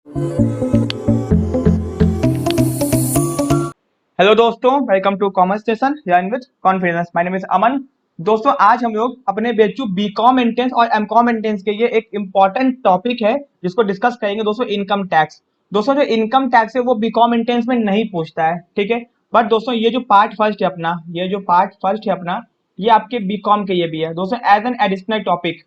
Hello दोस्तों, welcome to commerce station learn with confidence. My name is Aman. दोस्तों, आज हम लोग अपने बेचू बीकॉम एंट्रेंस और एमकॉम एंट्रेंस के लिए एक इम्पॉर्टेंट टॉपिक है जिसको डिस्कस करेंगे। दोस्तों, इनकम टैक्स। दोस्तों, जो इनकम टैक्स है वो बीकॉम एंट्रेंस में नहीं पूछता है, ठीक है। बट दोस्तों, ये जो पार्ट फर्स्ट है अपना, ये आपके बीकॉम के लिए भी है दोस्तों, एज एन एडिशनल टॉपिक।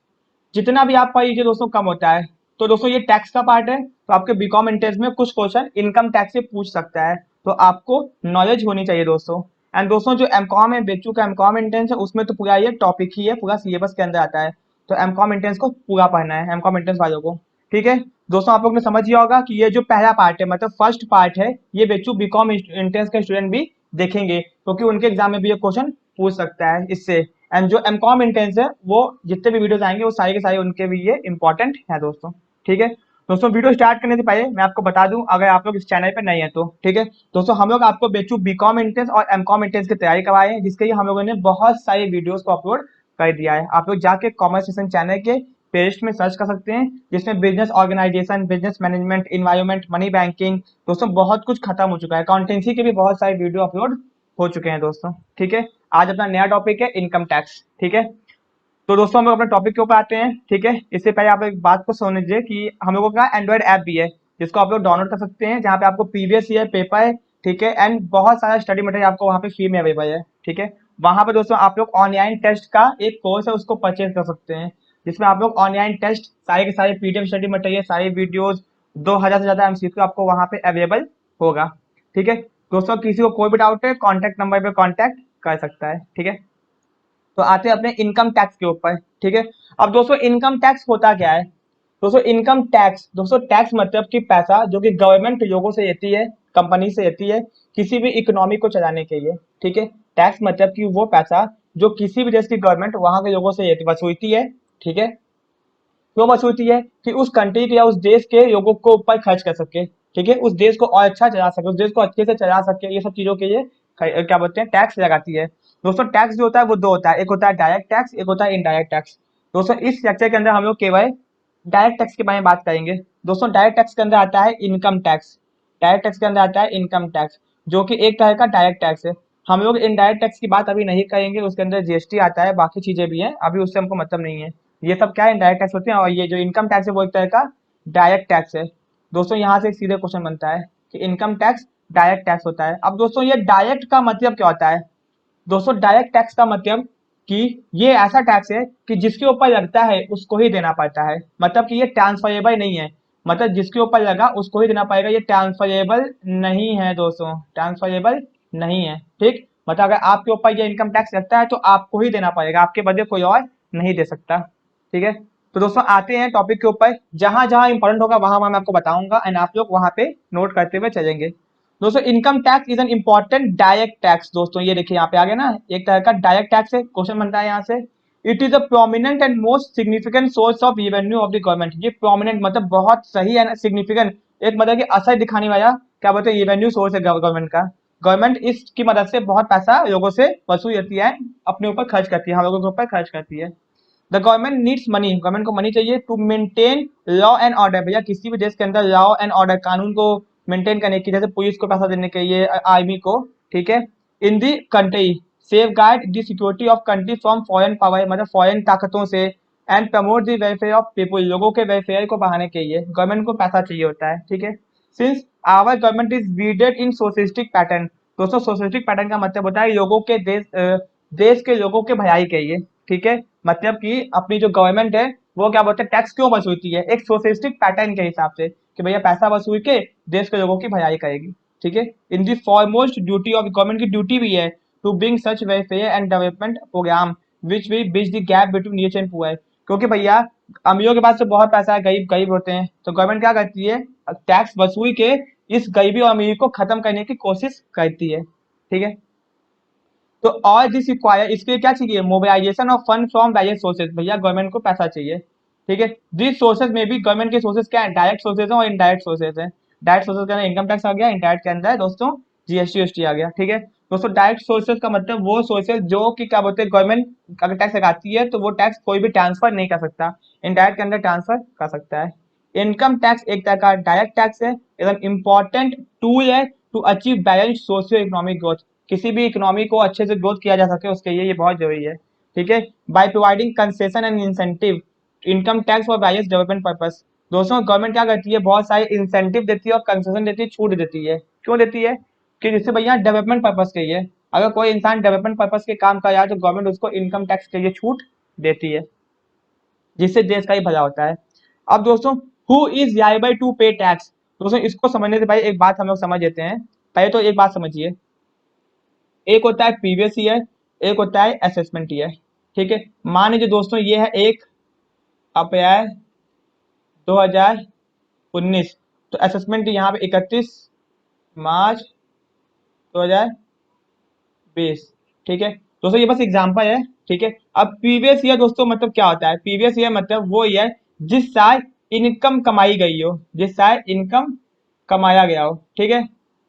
जितना भी आप पढ़ लीजिए दोस्तों कम होता है। तो दोस्तों, ये टैक्स का पार्ट है, तो आपके बीकॉम एंट्रेंस में कुछ क्वेश्चन इनकम टैक्स से पूछ सकता है, तो आपको नॉलेज होनी चाहिए दोस्तों। एंड दोस्तों, जो एमकॉम है, बेचू का एमकॉम एंट्रेंस है, उसमें तो पूरा ये टॉपिक ही है, पूरा सिलेबस के अंदर आता है। तो एमकॉम एंट्रेंस को पूरा पढ़ना है, एमकॉम एंट्रेंस वालों को। ठीक है दोस्तों, आप लोग ने समझ लिया होगा कि ये जो पहला पार्ट है, मतलब फर्स्ट पार्ट है, ये बेचू बीकॉम एंट्रेंस के स्टूडेंट भी देखेंगे, क्योंकि उनके एग्जाम में भी ये क्वेश्चन पूछ सकता है इससे। एंड जो एमकॉम इंटेंस है, वो जितने भी वीडियोस आएंगे वो सारे के सारे उनके भी ये इंपॉर्टेंट है दोस्तों। ठीक है दोस्तों, वीडियो स्टार्ट करने से पहले मैं आपको बता दूं, अगर आप लोग इस चैनल पे नहीं है तो ठीक है दोस्तों, हम लोग आपको बेचू बीकॉम इंटेंस और एमकॉम इंटेंस की तैयारी करवाए हैं, जिसके लिए हम लोगों ने बहुत सारे वीडियोस को अपलोड कर दिया है। आप लोग जाके कॉमर्स सेशन चैनल के प्लेलिस्ट में सर्च कर सकते हैं, जिसमें business organisation, business management, environment, money banking, दोस्तों बहुत कुछ खत्म हो चुका है। अकाउंटेंसी के भी बहुत सारे वीडियो अपलोड हो चुके हैं दोस्तों। ठीक है, आज अपना नया टॉपिक है इनकम टैक्स। ठीक है, तो दोस्तों हम लोग अपने टॉपिक के ऊपर आते हैं। ठीक है, इससे पहले आप एक बात को समझ लीजिए कि हम लोगों का एंड्रॉइड ऐप भी है, जिसको आप लोग डाउनलोड कर सकते हैं, जहाँ पे आपको प्रीवियस ईयर पेपर, ठीक है, एंड बहुत सारा स्टडी मटेरियल आपको वहाँ पे फ्री में अवेलेबल है। ठीक है, वहाँ पे दोस्तों आप लोग ऑनलाइन टेस्ट का एक कोर्स है, उसको परचेज कर सकते हैं, जिसमें आप लोग ऑनलाइन टेस्ट सारे के सारे पीडीएफ स्टडी मटेरियल, सारे वीडियोज, 2000 से ज्यादा एमसीक्यू आपको वहाँ पे अवेलेबल होगा। ठीक है दोस्तों, किसी को कोई भी डाउट है, कॉन्टैक्ट नंबर पे कॉन्टैक्ट कर सकता है। ठीक है, तो आते हैं अपने इनकम टैक्स के ऊपर। ठीक है, अब दोस्तों इनकम टैक्स होता क्या है? दोस्तों, इनकम टैक्स, दोस्तों टैक्स मतलब कि पैसा जो कि गवर्नमेंट लोगों से लेती है, कंपनी से लेती है, किसी भी इकोनॉमी को चलाने के लिए। ठीक है, टैक्स मतलब कि वो पैसा जो किसी भी देश की गवर्नमेंट वहां के लोगों से वसूलती है। ठीक है, क्यों वसूलती है? कि उस कंट्री के या उस देश के लोगों को ऊपर खर्च कर सके। ठीक है, उस देश को और अच्छा चला सके, उस देश को अच्छे से चला सके, ये सब चीजों के लिए क्या बोलते हैं, टैक्स लगाती है। दोस्तों, टैक्स जो होता है वो दो होता है, एक होता है डायरेक्ट टैक्स, एक होता है इनडायरेक्ट टैक्स। दोस्तों, इस लेक्चर के अंदर हम लोग केवल डायरेक्ट टैक्स के बारे में बात करेंगे। दोस्तों, डायरेक्ट टैक्स के अंदर आता है इनकम टैक्स। डायरेक्ट टैक्स के अंदर आता है इनकम टैक्स, जो कि एक तरह का डायरेक्ट टैक्स है। हम लोग इनडायरेक्ट टैक्स की बात अभी नहीं करेंगे, उसके अंदर जीएसटी आता है, बाकी चीजें भी हैं, अभी उससे हमको मतलब नहीं है। ये सब क्या है, इनडायरेक्ट टैक्स होते हैं, और ये जो इनकम टैक्स है वो एक तरह का डायरेक्ट टैक्स है। दोस्तों, यहाँ से एक सीधे क्वेश्चन बनता है कि इनकम टैक्स डायरेक्ट टैक्स होता है। अब दोस्तों, ये डायरेक्ट का मतलब क्या होता है? दोस्तों, डायरेक्ट टैक्स का मतलब कि ये ऐसा टैक्स है कि जिसके ऊपर लगता है उसको ही देना पड़ता है, मतलब कि ये ट्रांसफरेबल नहीं है। मतलब जिसके ऊपर लगा उसको ही देना पड़ेगा, ये ट्रांसफरेबल नहीं है दोस्तों, ट्रांसफरेबल नहीं है। ठीक, मतलब अगर आपके ऊपर ये इनकम टैक्स लगता है तो आपको ही देना पड़ेगा, आपके बदले कोई और नहीं दे सकता। ठीक है, तो दोस्तों आते हैं टॉपिक के ऊपर। जहां जहां इंपॉर्टेंट होगा वहां वहां मैं आपको बताऊंगा, एंड आप लोग वहां पे नोट करते हुए चलेंगे। दोस्तों, income tax is an important direct tax. दोस्तों, ये देखिए यहाँ पे आ गया ना, एक तरह का डायरेक्ट टैक्स है, क्वेश्चन बनता है यहाँ से। It is a prominent and most significant source of revenue of the government. ये प्रोमिनेंट मतलब बहुत सही है, सिग्निफिकेंट एक मतलब कि असर दिखाने वाला क्या बोलते हैं, रेवेन्यू सोर्स है गवर्नमेंट का। गवर्नमेंट इसकी मदद से बहुत पैसा लोगों से वसूल करती है, अपने ऊपर खर्च करती है, हम लोगों के ऊपर खर्च करती है। The government needs money, government को मनी चाहिए to maintain law and order. भैया, किसी भी देश के अंदर लॉ एंड ऑर्डर, कानून को मेंटेन करने की, जैसे पुलिस को पैसा देने के लिए, आर्मी को। ठीक है, in the country, safeguard the security of country from foreign power, मतलब फॉरेन ताकतों से, and promote the welfare of people, लोगों के वेलफेयर को बढ़ाने के लिए गवर्नमेंट को पैसा चाहिए होता है। ठीक है, since our government is rooted in socialistic pattern. दोस्तों, सोशलिस्टिक पैटर्न का मतलब होता है लोगों के देश के लोगों के भलाई के लिए। ठीक है, मतलब कि अपनी जो गवर्नमेंट है वो क्या बोलते हैं, टैक्स क्यों वसूलती है? एक सोशलिस्टिक पैटर्न के हिसाब से, कि भैया पैसा वसूल के देश के लोगों की भलाई करेगी। ठीक है, in the foremost duty of government, की ड्यूटी भी है to bring such welfare and development programme which we bridge the gap between rich and poor. क्योंकि भैया अमीरों के पास तो बहुत पैसा है, गरीब गरीब होते हैं, तो गवर्नमेंट क्या करती है, टैक्स वसूल के इस गरीबी और अमीरी को खत्म करने की कोशिश करती है। ठीक है, तो और दिस रिक्वायर, इसके लिए क्या चाहिए, mobilisation of fund from various sources. भैया गवर्नमेंट को पैसा चाहिए। ठीक है, दिस सोर्सेज में भी, गवर्नमेंट के सोर्सेज क्या है, डायरेक्ट सोर्सेज है और इनडायरेक्ट सोर्सेज है। डायरेक्ट सोर्सेज के अंदर इनकम टैक्स आ गया, इनडायरेक्ट के अंदर दोस्तों जीएसटी आ गया। ठीक है दोस्तों, डायरेक्ट सोर्सेज का मतलब वो सोर्सेज जो कि क्या बोलते हैं, गवर्नमेंट अगर टैक्स लगाती है तो वो टैक्स कोई भी ट्रांसफर नहीं कर सकता, इनडायरेक्ट के अंदर ट्रांसफर कर सकता है। इनकम टैक्स एक तरह का डायरेक्ट टैक्स है, एकदम इंपॉर्टेंट टूल है to achieve balance socio economic growth. किसी भी इकोनॉमी को अच्छे से ग्रोथ किया जा सके उसके लिए ये बहुत जरूरी है। ठीक है, by providing concession and incentive income tax for various development purpose. दोस्तों गवर्नमेंट क्या करती है, बहुत सारे इंसेंटिव देती है और कंसेशन देती है, छूट देती है। क्यों देती है? कि जिससे भैया डेवलपमेंट पर्पस के लिए, अगर कोई इंसान डेवलपमेंट पर्पस के काम कर रहा है तो गवर्नमेंट उसको इनकम टैक्स के लिए छूट देती है, जिससे देश का ही भला होता है। अब दोस्तों, हु इज लायबल टू पे टैक्स? दोस्तों इसको समझने से भाई एक बात हम लोग समझ लेते हैं। पहले तो एक बात समझिए, एक होता है प्रीवियस ईयर, एक होता है असेसमेंट ईयर। ठीक है, मान लीजिए दोस्तों ये है 1 अप्रैल 2019, तो असेसमेंट यहाँ पे 31 मार्च 2020। ठीक है दोस्तों, ये बस एग्जांपल है। ठीक है, अब प्रीवियस ईयर दोस्तों मतलब क्या होता है? प्रीवियस ईयर मतलब वो ईयर जिस साल इनकम कमाई गई हो, जिस साल इनकम कमाया गया हो। ठीक है,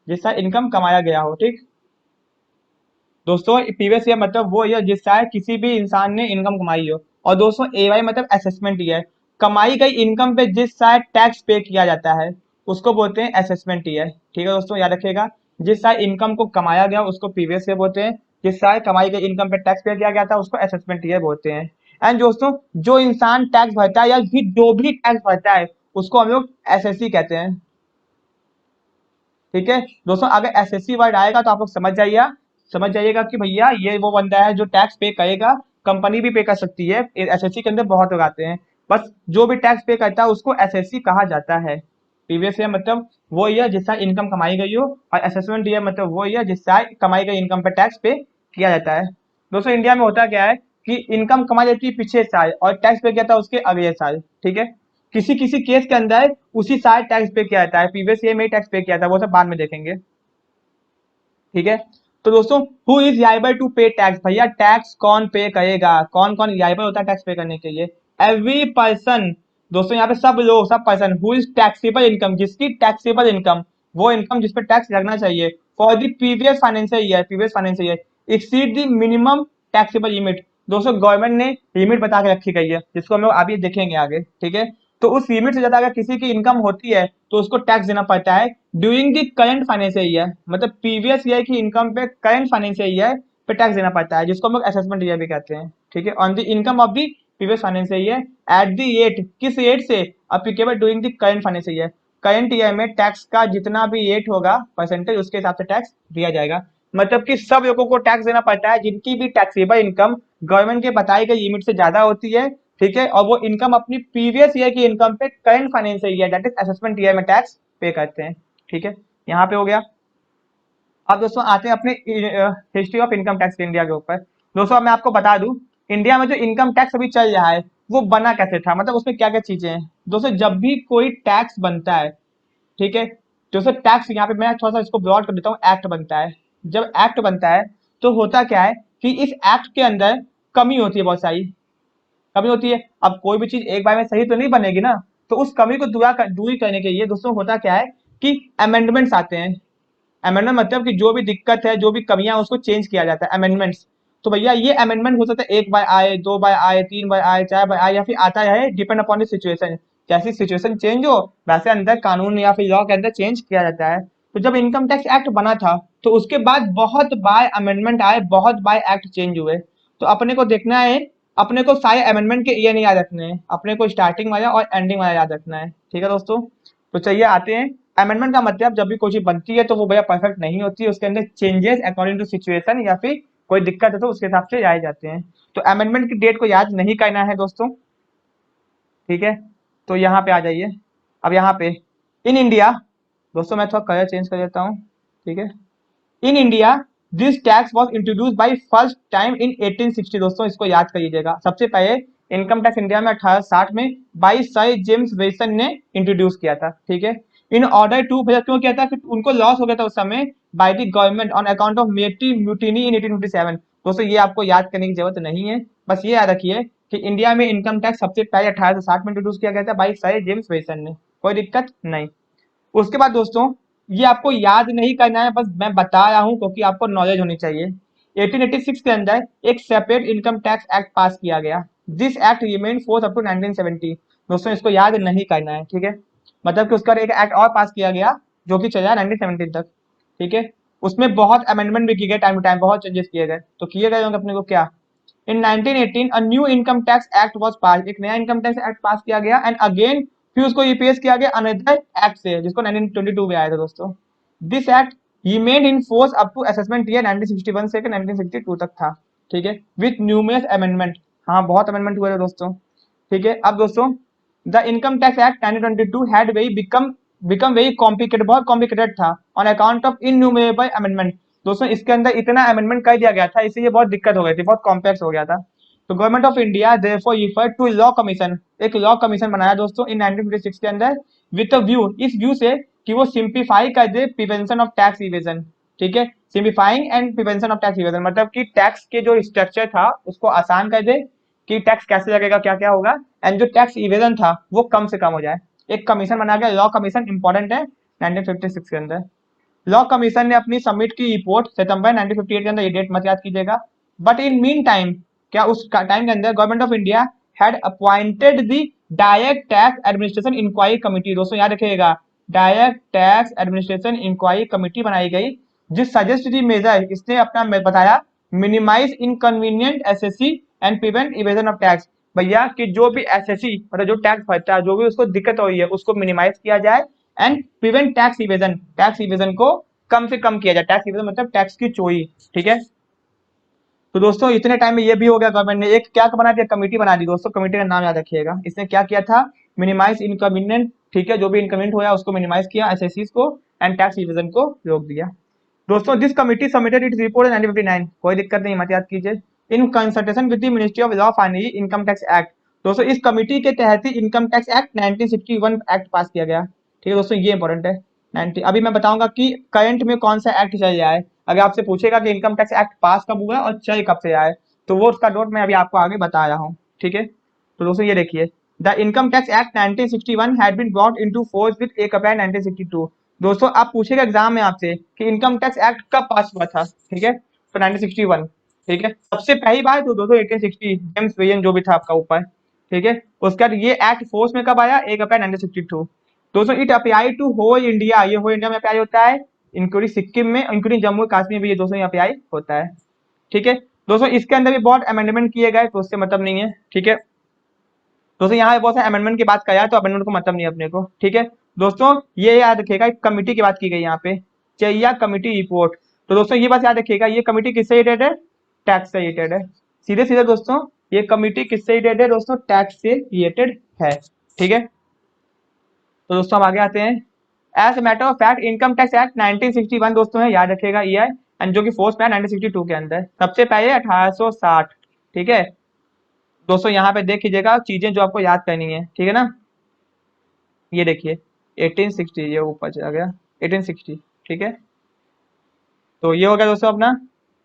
जिस साल इनकम कमाया गया हो। ठीक दोस्तों, प्रीवियस ईयर मतलब वो ईयर जिस साल किसी भी इंसान ने इनकम कमाई हो। और दोस्तों एवाई मतलब असेसमेंट ईयर, कमाई गई इनकम पे जिस साल टैक्स पे किया जाता है उसको बोलते हैं असेसमेंट ईयर। ठीक है दोस्तों, याद रखिएगा, जिस साल इनकम को कमाया गया उसको प्रीवियस ईयर बोलते हैं, जिस साल कमाई गई इनकम पे टैक्स पे किया गया था उसको असेसमेंट ईयर बोलते हैं। एंड दोस्तों, जो इंसान टैक्स भरता है या फिर जो भी टैक्स भरता है उसको हम लोग एसएससी कहते हैं। ठीक है दोस्तों, अगर एसएससी वर्ड आएगा तो आप लोग समझ जाइएगा कि भैया ये वो बंदा है जो टैक्स पे करेगा। कंपनी भी पे कर सकती है, एसएससी के अंदर बहुत लोग आते हैं। बस जो भी टैक्स पे करता है उसको एसएससी कहा जाता है। प्रीवियस ईयर मतलब वो ईयर जिस साल इनकम कमाई गई हो, और असेसमेंट ईयर मतलब वो ईयर जिस साल कमाई गई इनकम पे टैक्स पे किया जाता है। दोस्तों इंडिया में होता क्या है कि इनकम कमाई जाती है पिछले साल और टैक्स पे किया था उसके अगले साल। ठीक है, किसी किसी केस के अंदर उसी साल टैक्स पे किया जाता है, प्रीवियस ईयर में ही टैक्स पे किया था, वो सब बाद में देखेंगे। ठीक है, तो दोस्तों हु इज लायबल टू पे टैक्स? भैया टैक्स कौन पे करेगा, कौन कौन लायबल होता है टैक्स पे करने के लिए? Every person. दोस्तों यहाँ पे सब लोग, सब person who is taxable income, जिसकी टैक्सेबल इनकम, वो इनकम जिस पे टैक्स लगना चाहिए, for the previous financial year exceed the minimum taxable limit. दोस्तों गवर्नमेंट ने लिमिट बता के रखी गई है जिसको हम लोग अभी देखेंगे आगे। ठीक है, तो उस लिमिट से ज्यादा अगर किसी की इनकम होती है तो उसको टैक्स देना पड़ता है during the current financial year, मतलब प्रीवियस ईयर की इनकम पे करंट फाइनेंशियल ईयर पे टैक्स देना पड़ता है, जिसको हम लोग असेसमेंट ईयर भी कहते हैं। ठीक है, on the income of the previous financial year at the rate, किस रेट से? Applicable during the current financial year. Current year में टैक्स का जितना भी रेट होगा परसेंटेज, उसके हिसाब से टैक्स दिया जाएगा। मतलब कि सब लोगों को टैक्स देना पड़ता है जिनकी भी टैक्सेबल इनकम गवर्नमेंट के बताई गई लिमिट से ज्यादा होती है। ठीक है, और वो इनकम अपनी प्रीवियस ईयर की इनकम पे current financial year that is assessment year में टैक्स पे करते हैं। ठीक है, यहाँ पे हो गया। अब दोस्तों आते हैं अपने history of income tax India के ऊपर। दोस्तों अब मैं आपको बता दूं, इंडिया में जो इनकम टैक्स अभी चल रहा है वो बना कैसे था, मतलब उसमें क्या क्या चीजें हैं। दोस्तों जब भी कोई टैक्स बनता है, ठीक है, दोस्तों टैक्स यहाँ पे मैं थोड़ा सा इसको ब्रॉड कर देता हूँ, एक्ट बनता है। जब एक्ट बनता है तो होता क्या है कि इस एक्ट के अंदर कमी होती है, बहुत सारी कमी होती है। अब कोई भी चीज एक बार में सही तो नहीं बनेगी ना, तो उस कमी को दूरी करने के लिए दोस्तों होता क्या है कि अमेंडमेंट्स आते हैं। अमेंडमेंट मतलब कि जो भी दिक्कत है, जो भी कमियां हैं, उसको चेंज किया जाता है, अमेंडमेंट्स। तो भैया ये अमेंडमेंट हो सकता है एक बार आए, 2 बार आए, 3 बार आए, 4 बार आए, या फिर आता है डिपेंड अपॉन द सिचुएशन। जैसी सिचुएशन चेंज हो वैसे अंदर कानून या फिर लॉ के अंदर चेंज किया जाता है। तो जब इनकम टैक्स एक्ट बना था तो उसके बाद बहुत बार अमेंडमेंट आए, बहुत बार एक्ट चेंज हुए। तो अपने को देखना है, अपने को सारे अमेंडमेंट के ईयर नहीं याद रखने हैं, अपने को स्टार्टिंग वाला और एंडिंग वाला याद रखना है। ठीक है दोस्तों, तो चलिए आते हैं। अमेंडमेंट का मतलब जब भी कोई चीज बनती है तो वो भैया परफेक्ट नहीं होती है, उसके अंदर चेंजेस अकॉर्डिंग टू सिचुएशन या फिर कोई दिक्कत है तो उसके हिसाब से लाए जाते हैं। तो अमेंडमेंट की डेट को याद नहीं करना है दोस्तों। ठीक है, तो यहाँ पे आ जाइए। अब यहाँ पे इन इंडिया, दोस्तों मैं थोड़ा कलर चेंज कर देता हूँ। ठीक है, in India this tax was introduce by first time in 1860। दोस्तों इसको याद करिएगा, सबसे पहले इनकम टैक्स इंडिया में 1860 में बाई सर जेम्स वेसन ने इंट्रोड्यूस किया था। ठीक है, इन ऑर्डर टू, भैया क्यों किया था कि उनको लॉस हो गया था उस समय by the government on account of mutiny in 1857। दोस्तों ये आपको याद करने की जरूरत नहीं है, बस ये याद रखिए कि इंडिया में इनकम टैक्स सबसे पहले 1860 में इंट्रोड्यूस किया गया था बाई सर जेम्स वेसन ने, कोई दिक्कत नहीं। उसके बाद दोस्तों ये आपको याद नहीं करना है, बस मैं बता रहा हूं क्योंकि आपको नॉलेज होनी चाहिए। 1886 के अंदर एक सेपरेट इनकम टैक्स एक्ट पास किया गया। This act remain force up to 1970। दोस्तों इसको याद नहीं करना है, ठीक है। मतलब कि उसका एक एक्ट और पास किया गया जो कि चला 1917 तक, ठीक है। उसमें बहुत अमेंडमेंट भी किए गए, टाइम टू टाइम बहुत चेंजेस किए गए। तो किए गए होंगे अपने को क्या, in 1918 a new income tax act was pass, एक नया इनकम टैक्स एक्ट पास किया गया, एंड अगेन फिर उसको ईपीएस किया गया अनदर एक्ट से, जिसको 1922 में आया था दोस्तों। This act remained in force up to assessment year 1961 से 1962 तक था, ठीक है, विथ न्यूमरस अमेंडमेंट। हाँ बहुत अमेंडमेंट हुए थे दोस्तों, ठीक है। अब दोस्तों the income tax act 1922 had very become very complicated, बहुत कॉम्प्लिकेटेड था on account of innumerable amendment. दोस्तों इसके अंदर इतना अमेंडमेंट कर दिया गया था, इससे ये बहुत दिक्कत हो गई थी, बहुत कॉम्प्लेक्स हो गया था। तो government of India therefore referred to law commission, एक लॉ कमीशन बनाया दोस्तों इन 1956 के अंदर, विद अ व्यू, इस व्यू से कि वो सिंप्लीफाई कर दे प्रिवेंशन ऑफ टैक्स इवेजन, ठीक है। Simplifying and prevention of tax evasion मतलब कि टैक्स के जो स्ट्रक्चर था उसको आसान कर दे कि टैक्स कैसे लगेगा, क्या क्या होगा, एंड जो टैक्स इवेजन था वो कम से कम हो जाए। एक कमीशन बना गया, लॉ कमीशन इंपॉर्टेंट है 1956 के अंदर। लॉ कमीशन ने अपनी सबमिट की रिपोर्ट सितंबर 1958 के अंदर, ये डेट मत याद कीजिएगा। बट इन मीन टाइम, क्या उस टाइम के अंदर government of India had appointed the direct tax administration inquiry committee, दोस्तों याद रखिएगा, direct tax administration inquiry committee बनाई गई, जिस सजेस्ट दी मेजर, इसने अपना बताया, minimise inconveniences and prevent evasion of tax. भैया कि जो भी एसएससी मतलब जो टैक्स भरता है, जो भी उसको दिक्कत हो रही है उसको मिनिमाइज किया जाए, and prevent tax evasion, tax evasion को कम से कम किया जाए। टैक्स इवेजन मतलब टैक्स की चोरी, ठीक है। तो दोस्तों इतने टाइम में ये भी हो गया, गवर्नमेंट ने एक क्या बना दिया, कमेटी बना दी दोस्तों। कमेटी का नाम याद रखिएगा, इसने क्या किया था, मिनिमाइज इनकन्वीनियंट, ठीक है, जो भी इनकन्वीनियंट हुआ उसको मिनिमाइज किया, एसएससी को, एंड टैक्स इवेजन को रोक दिया। दोस्तों this committee submitted its report in 1959, कोई दिक्कत नहीं, मत याद कीजिए, इन consultation with the ministry of law finally income tax act. दोस्तों इस कमिटी के तहत ही इनकम टैक्स एक्ट 1961 एक्ट पास किया गया, ठीक है दोस्तों, ये इंपॉर्टेंट है। 90 अभी मैं बताऊंगा कि करंट में कौन सा एक्ट चल रहा है। अगर आपसे पूछेगा कि इनकम टैक्स एक्ट पास कब हुआ और चल कब से आया है, तो वो उसका नोट मैं अभी आपको आगे बता रहा हूँ, ठीक है। तो दोस्तों ये देखिए, the income tax act 1961 had been brought into force with 1 April 1962। दोस्तों आप पूछेगा एग्जाम में आपसे कि इनकम टैक्स एक्ट कब पास हुआ था, ठीक है, तो 1961, ठीक है। सबसे पहली बार तो दोस्तों 1860 जेम्स वेरियन जो भी था आपका ऊपर, ठीक है। उसके बाद ये एक्ट फोर्स में कब आया, 1 अप्रैल 1962। दोस्तों it apply to whole India, ये होल इंडिया में अप्लाई होता है, इंक्लूडिंग सिक्किम में, इंक्लूडिंग जम्मू कश्मीर में, ये दोस्तों अप्लाई होता है, ठीक है। दोस्तों इसके अंदर भी बहुत अमेंडमेंट किए गए, तो उससे मतलब नहीं है, ठीक है। दोस्तों यहाँ बहुत सारे अमेंडमेंट की बात करा है, तो अमेंडमेंट को मतलब नहीं है अपने को, ठीक है। दोस्तों ये याद रखिएगा, एक कमिटी की बात की गई यहाँ पे, चैया कमिटी रिपोर्ट। तो दोस्तों ये बात याद रखिएगा, ये कमिटी किससे रिलेटेड है, टैक्स से रिलेटेड है, सीधे सीधे दोस्तों ये कमिटी किससे रिलेटेड है दोस्तों, टैक्स से रिलेटेड है, ठीक है। तो दोस्तों हम आगे आते हैं। As a matter of fact income tax act 1961 दोस्तों है, याद रखिएगा ईयर, एंड जो कि फोर्स में है 1962 के अंदर, सबसे पहले 1860, ठीक है। दोस्तों यहाँ पे देख लीजिएगा चीजें जो आपको याद करनी है, ठीक है ना। ये देखिए 1860, ये ऊपर चला गया 1860, ठीक है। तो ये हो गया दोस्तों अपना।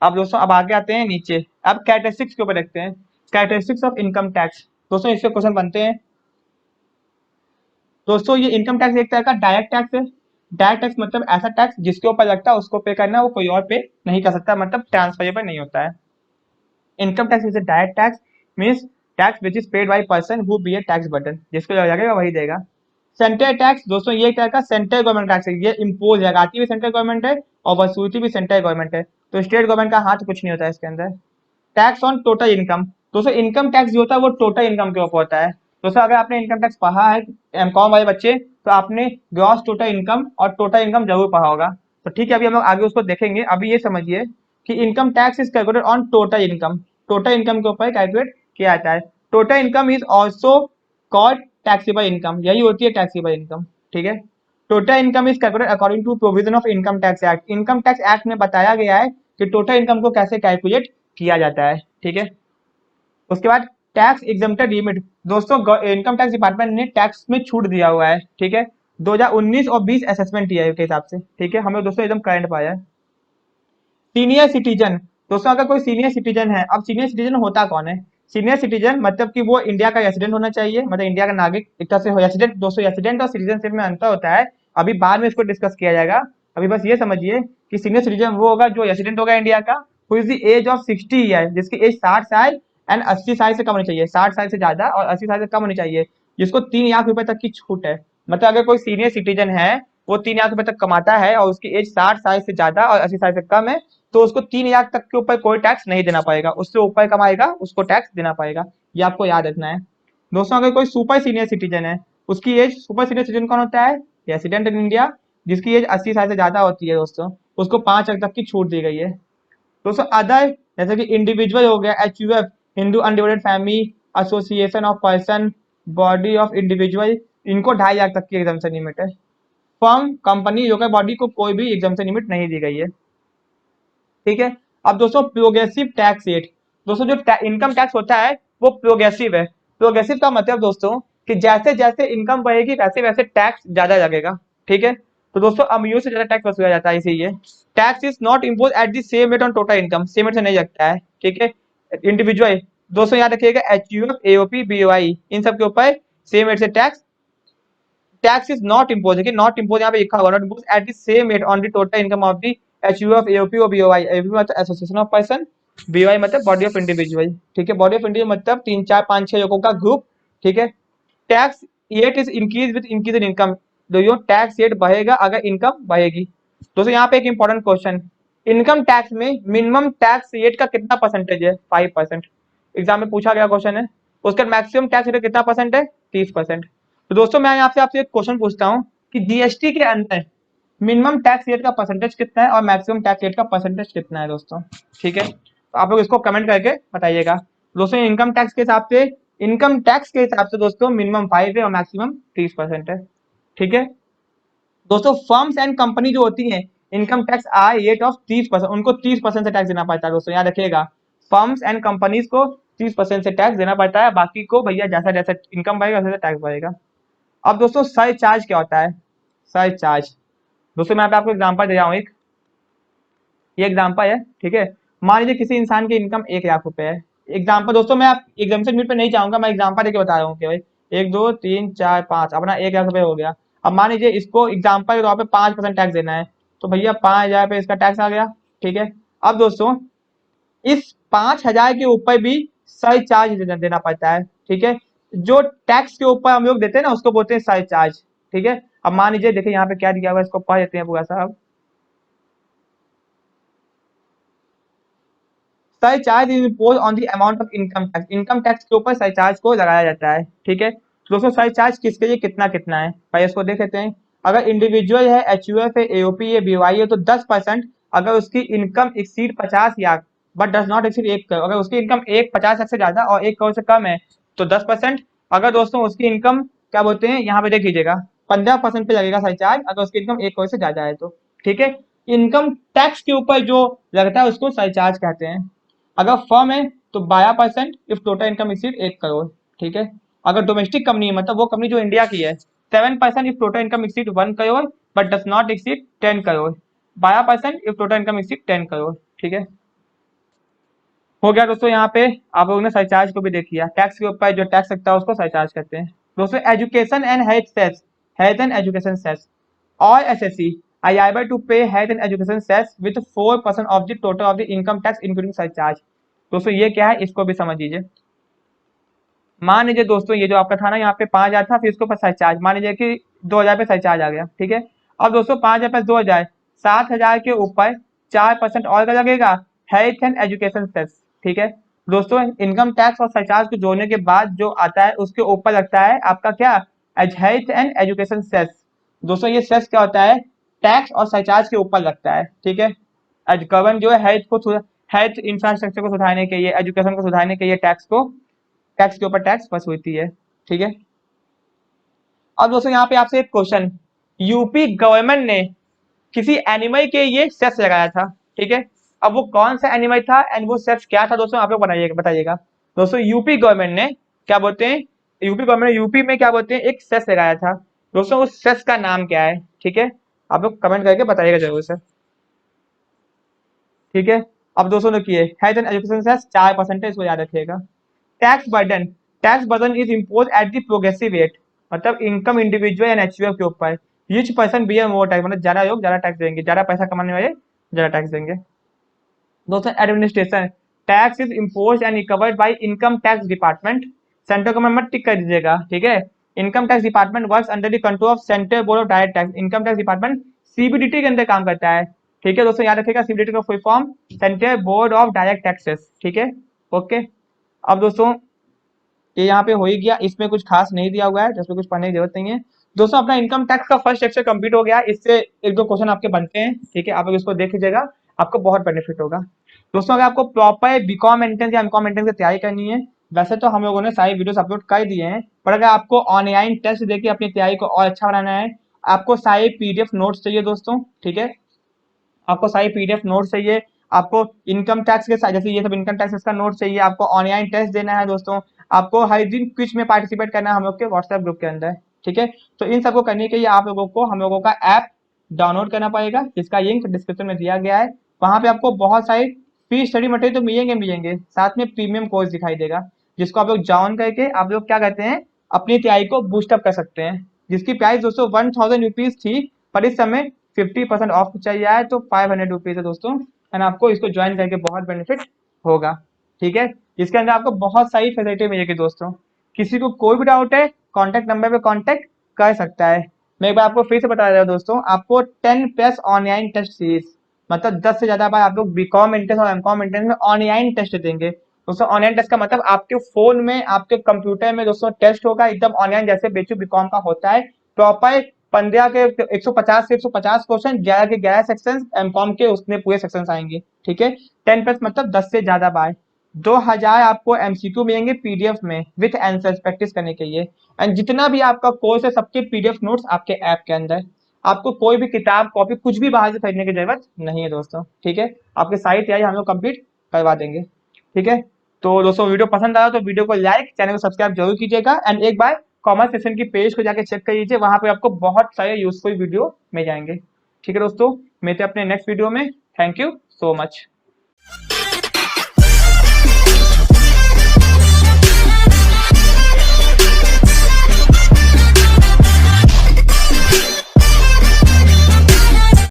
अब दोस्तों अब आगे आते हैं नीचे, अब कैरेक्टरिस्टिक्स के ऊपर देखते हैं, कैरेक्टरिस्टिक्स ऑफ इनकम टैक्स। दोस्तों इससे क्वेश्चन बनते हैं। दोस्तों ये इनकम टैक्स एक तरह का डायरेक्ट टैक्स है। डायरेक्ट टैक्स मतलब ऐसा टैक्स जिसके ऊपर लगता है उसको पे करना है, वो कोई और पे नहीं कर सकता, मतलब ट्रांसफरेबल नहीं होता है। Income tax is a direct tax, means tax which is paid by person who beer tax burden, जिसको लगेगा वही देगा। सेंट्रल टैक्स दोस्तों ये एक तरह का सेंट्रल गवर्नमेंट टैक्स है, ये इम्पोज है, लगाती भी सेंट्रल गवर्नमेंट है और वसूलती भी सेंट्रल गवर्नमेंट है, तो स्टेट गवर्नमेंट का हाथ कुछ नहीं होता है इसके अंदर। टैक्स ऑन टोटल इनकम, दोस्तों इनकम टैक्स जो होता है वो टोटल इनकम के ऊपर होता है। दोस्तों अगर आपने इनकम टैक्स पढ़ा है, एमकॉम वाले बच्चे, तो आपने ग्रॉस टोटल इनकम और टोटल इनकम जरूर पढ़ा होगा। तो ठीक है, अभी हम लोग आगे उसको देखेंगे। अभी ये समझिए कि income tax is calculated on total income, total income के ऊपर कैलकुलेट किया जाता है। Total income is also called taxable income, यही होती है टैक्सेबल इनकम, ठीक है। Total income is calculated according to provision of income tax act, income tax act में बताया गया है कि टोटल इनकम को कैसे कैलकुलेट किया जाता है, ठीक है। उसके बाद टैक्स एग्जम्प्टेड लिमिट, दोस्तों इनकम टैक्स डिपार्टमेंट ने टैक्स में छूट दिया हुआ है, ठीक है। 2019 और 20 असेसमेंट ईयर के हिसाब से, ठीक है, हम लोग दोस्तों एकदम करंट पाया है। सीनियर सिटीजन, दोस्तों अगर कोई सीनियर सिटीजन है, अब सीनियर सिटीजन होता कौन है, सीनियर सिटीजन मतलब कि वो इंडिया का रेसिडेंट होना चाहिए, मतलब इंडिया का नागरिक एक तरह से रेसिडेंट। दोस्तों रेसिडेंट और सिटीजनशिप में अंतर होता है, अभी बाद में इसको डिस्कस किया जाएगा। अभी बस ये समझिए कि सीनियर सिटीजन वो होगा जो रेसिडेंट होगा इंडिया का, who is the age of 60 year, जिसकी एज 60 साल एंड 80 साल से कम होनी चाहिए, 60 साल से ज्यादा और 80 साल से कम होनी चाहिए, जिसको 3 लाख रुपए तक की छूट है। मतलब अगर कोई सीनियर सिटीजन है, वो 3 लाख रुपए तक कमाता है और उसकी एज 60 साल से ज्यादा और 80 साल से कम है, तो उसको 3 लाख तक के ऊपर कोई टैक्स नहीं देना पड़ेगा। उससे ऊपर कमाएगा उसको टैक्स देना पड़ेगा। ये आपको याद रखना है। दोस्तों अगर कोई सुपर सीनियर सिटीजन है, उसकी एज, सुपर सीनियर सिटीजन कौन होता है? रेसिडेंट इन इंडिया, जिसकी एज 80 साल से ज्यादा होती है दोस्तों, उसको 5 लाख तक की छूट दी गई है। दोस्तों अदर, जैसे कि इंडिविजुअल हो गया, HUF, Hindu undivided family association of person, body of individual, इनको 2.5 लाख तक की एग्जाम्पशन लिमिट है। फर्म, कंपनी, जो कि बॉडी को कोई भी एग्जाम्पशन लिमिट नहीं दी गई है। ठीक है। अब दोस्तों प्रोग्रेसिव टैक्स रेट, दोस्तों जो इनकम टैक्स होता है वो प्रोग्रेसिव है। प्रोग्रेसिव का मतलब दोस्तों कि जैसे जैसे इनकम बढ़ेगी वैसे वैसे टैक्स ज्यादा लगेगा। ठीक है। तो दोस्तों अमीरों से ज्यादा टैक्स वसूला जाता है, इसीलिए tax is not impose at the same rate on total income, same rate से नहीं लगता है। ठीक है। इंडिविजुअल, दोस्तों याद रखिएगा, HUF, AOP, BOI, इन सब के ऊपर सेम रेट से टैक्स इज नॉट इम्पोज, देखिए नॉट इम्पोज यहाँ पे लिखा हुआ, not impose at the same rate on the total income of the HUF, AOP और BOI। AOP मतलब एसोसिएशन ऑफ पर्सन, BOI मतलब बॉडी ऑफ इंडिविजुअल। ठीक है। बॉडी ऑफ इंडिविजुअल मतलब 3 4 5 6 लोगों का ग्रुप। ठीक है। Tax rate is increase with increase in income, दोस्तों टैक्स रेट बढ़ेगा अगर इनकम बढ़ेगी। दोस्तों यहाँ पे एक इंपॉर्टेंट क्वेश्चन, इनकम टैक्स में मिनिमम टैक्स रेट का कितना परसेंटेज है? 5%। एग्जाम में पूछा गया क्वेश्चन है। उसका मैक्सिमम टैक्स रेट कितना परसेंट है? 30%। तो दोस्तों मैं यहाँ से आपसे एक क्वेश्चन पूछता हूँ कि जीएसटी के अंदर मिनिमम टैक्स रेट का परसेंटेज कितना है और मैक्सिमम टैक्स रेट का परसेंटेज कितना है दोस्तों? ठीक है। तो आप लोग इसको कमेंट करके बताइएगा। दोस्तों इनकम टैक्स के हिसाब से दोस्तों मिनिमम 5 है और मैक्सिमम 30% है। ठीक है। दोस्तों फर्म्स एंड कंपनी जो होती है, income tax I rate of 30%, उनको 30% से टैक्स देना पड़ता है। दोस्तों याद रखिएगा, फर्म्स एंड कंपनीज को 30% से टैक्स देना पड़ता है, बाकी को भैया जैसा जैसा इनकम बढ़ेगा वैसा टैक्स बढ़ेगा। अब दोस्तों सरचार्ज क्या होता है? सरचार्ज, दोस्तों मैं यहाँ पे आपको एग्जांपल दे रहा हूँ एक, ये एग्जांपल है। ठीक है। मान लीजिए किसी इंसान की इनकम 1 लाख रुपए है। एग्जांपल दोस्तों मैं आप एग्जाम्पशन मीट पे नहीं जाऊंगा, मैं एग्जांपल देके बता रहा हूँ कि भाई 1 2 3 4 5 अपना 1 लाख रुपए हो गया। अब मान लीजिए इसको एग्जांपल के तौर पे 5% टैक्स देना है, तो भैया 5,000 पे इसका टैक्स आ गया। ठीक है। अब दोस्तों इस 5,000 के ऊपर भी सरचार्ज देना पड़ता है। ठीक है। जो टैक्स के ऊपर हम लोग देते हैं ना उसको बोलते हैं सरचार्ज। ठीक है। अब मान लीजिए देखिए यहाँ पे क्या दिया हुआ है, इसको पढ़ देते हैं पूरा साहब। Surcharge is impose on the amount of income tax, income tax के ऊपर सरचार्ज को लगाया जाता है। ठीक है। दोस्तों सरचार्ज किसके लिए कितना कितना है, भाई इसको देख लेते हैं। अगर इंडिविजुअल है, HUF है, AOP है, BOI है, तो 10%। अगर उसकी income exceed 50 lakh but does not exceed 1 crore, अगर उसकी इनकम 50 लाख से ज्यादा और 1 करोड़ से कम है तो 10%। अगर दोस्तों उसकी इनकम क्या बोलते हैं, यहाँ पे देख लीजिएगा, 15% पे लगेगा सरचार्ज अगर उसकी इनकम 1 करोड़ से ज्यादा है तो। ठीक है। इनकम टैक्स के ऊपर जो लगता है उसको सरचार्ज कहते हैं। अगर फर्म है तो 12% if total income exceed 1 crore. ठीक है। अगर डोमेस्टिक कंपनी है, मतलब वो कंपनी जो इंडिया की है, 7% if total income exceed 1 crore but does not exceed 10 crore. 12% if total income exceed 10 crore. ठीक है। हो गया दोस्तों, यहाँ पे आप लोगों ने सरचार्ज को भी देख लिया। टैक्स के ऊपर जो टैक्स लगता है उसको सरचार्ज कहते हैं। दोस्तों education and health cess, health and education cess और SSC are liable to pay health and education cess with 4% of the total of the income tax including surcharge। दोस्तों ये क्या है इसको भी समझ लीजिए। मान लीजिए दोस्तों ये जो आपका था ना, यहाँ पे 5,000 था, फिर इसके ऊपर सरचार्ज, मान लीजिए कि 2,000 पे सरचार्ज आ गया। ठीक है। अब दोस्तों 5,000 प्लस 2,000, 7,000 के ऊपर 4% और का लगेगा, हेल्थ एंड एजुकेशन सेस। ठीक है। दोस्तों इनकम टैक्स और सरचार्ज को जोड़ने के बाद जो आता है उसके ऊपर लगता है आपका क्या, हेल्थ एंड एजुकेशन सेस। दोस्तों ये सेस क्या होता है, टैक्स और सरचार्ज के ऊपर लगता है। ठीक है। गवर्नमेंट जो है हेल्थ इंफ्रास्ट्रक्चर को सुधारने के लिए, एजुकेशन को सुधारने के लिए टैक्स के ऊपर टैक्स वसूलती है। ठीक है। अब दोस्तों यहाँ पे आपसे एक क्वेश्चन, यूपी गवर्नमेंट ने किसी एनिमल के ये सेस लगाया था। ठीक है। अब वो कौन सा एनिमल था एंड वो सेस क्या था दोस्तों, आप लोग बताइएगा। दोस्तों यूपी गवर्नमेंट ने क्या बोलते हैं, यूपी में क्या बोलते हैं, एक सेस लगाया था। दोस्तों उस सेस का नाम क्या है? ठीक है। आप लोग कमेंट करके बताइएगा जरूर से। ठीक है। अब दोस्तों देखिए, हेल्थ एंड एजुकेशन सेस 4% है, इसको याद रखिएगा। Tax burden, tax burden is impose at the progressive rate, मतलब इनकम इंडिविजुअल एंड HUF के ऊपर। Rich person bear more tax, मतलब ज्यादा लोग ज्यादा टैक्स देंगे, ज्यादा पैसा कमाने वाले ज्यादा टैक्स देंगे। दोस्तों administration, tax is impose and recovered by income tax department. Central government मत टिक कर दीजिएगा। ठीक है। Income tax department works under the control of central board of direct tax. Income tax department CBDT के अंदर काम करता है। ठीक है दोस्तों, याद रखिएगा सीबीडीटी का full form central board of direct taxes. ठीक है, ओके। अब दोस्तों ये यहाँ पे हो ही गया, इसमें कुछ खास नहीं दिया हुआ है, जिसमें कुछ पढ़ने की जरूरत नहीं है दोस्तों। अपना इनकम टैक्स का फर्स्ट लेक्चर कंप्लीट हो गया, इससे एक दो क्वेश्चन आपके बनते हैं। ठीक है, आप लोग इसको देख लीजिएगा, आपको बहुत बेनिफिट होगा दोस्तों। अगर आपको प्रॉपर बीकॉम एंट्रेंस या एमकॉम एंट्रेंस की तैयारी करनी है, वैसे तो हम लोगों ने सारी वीडियोस अपलोड कर दिए हैं, पर अगर आपको ऑनलाइन टेस्ट देके अपनी तैयारी को और अच्छा बनाना है, आपको सारे पीडीएफ नोट्स चाहिए दोस्तों। ठीक है, आपको सारी पीडीएफ नोट चाहिए, आपको इनकम टैक्स के साथ, जैसे ये सब इनकम टैक्स का नोट चाहिए, आपको ऑनलाइन टेस्ट देना है दोस्तों, आपको हर दिन क्विज में पार्टिसिपेट करना है हम लोग के व्हाट्सएप ग्रुप के अंदर। ठीक है, तो इन सबको करने के लिए आप लोगों को हम लोगों का ऐप डाउनलोड करना पड़ेगा, जिसका लिंक डिस्क्रिप्शन में दिया गया है। वहां पे आपको बहुत सारे फ्री स्टडी मटेरियल तो मिलेंगे, साथ में प्रीमियम कोर्स दिखाई देगा, जिसको आप लोग ज्वाइन करके आप लोग क्या कहते हैं, अपनी तैयारी को बूस्टअप कर सकते हैं। जिसकी प्राइस दोस्तों 1000 रुपीज थी, पर इस समय 50% ऑफ चाहिए है, तो 500 रुपीज है दोस्तों। एंड आपको इसको ज्वाइन करके बहुत बेनिफिट होगा। ठीक है, इसके अंदर आपको बहुत सारी फैसिलिटी मिलेगी दोस्तों। किसी को कोई भी डाउट है, कॉन्टेक्ट नंबर पे कॉन्टेक्ट कर सकता है। मैं एक बार आपको फिर से बता रहा हूँ दोस्तों, आपको 10+ ऑनलाइन टेस्ट सीरीज, मतलब 10 से ज्यादा बार आप लोग बीकॉम एंट्रेंस और एमकॉम एंट्रेंस में ऑनलाइन टेस्ट देंगे दोस्तों। ऑनलाइन टेस्ट का मतलब आपके फोन में, आपके कंप्यूटर में दोस्तों टेस्ट होगा, एकदम ऑनलाइन जैसे बेचू बीकॉम का होता है। प्रॉपर 15 के 150 से 150 क्वेश्चन, 11 के 11 सेक्शन, एमकॉम के उसमें पूरे सेक्शन आएंगे। ठीक है, 10+ मतलब 10 से ज्यादा बार। 2000 आपको एमसीक्यू मिलेंगे पीडीएफ में विथ आंसर्स प्रैक्टिस करने के लिए। एंड जितना भी आपका कोर्स है, सबके पीडीएफ नोट्स आपके ऐप के अंदर। आपको कोई भी किताब कॉपी कुछ भी बाहर से खरीदने की जरूरत नहीं है दोस्तों। ठीक है, आपकी सारी तैयारी हम लोग कंप्लीट करवा देंगे। ठीक है, तो दोस्तों वीडियो पसंद आया तो वीडियो को लाइक, चैनल को सब्सक्राइब जरूर कीजिएगा। एंड एक बार कॉमर्स सेशन की पेज को जाके चेक कर लीजिए, वहां पे आपको बहुत सारे यूजफुल वीडियो मिल जाएंगे। ठीक है दोस्तों, मिलते हैं अपने नेक्स्ट वीडियो में। Thank you so much.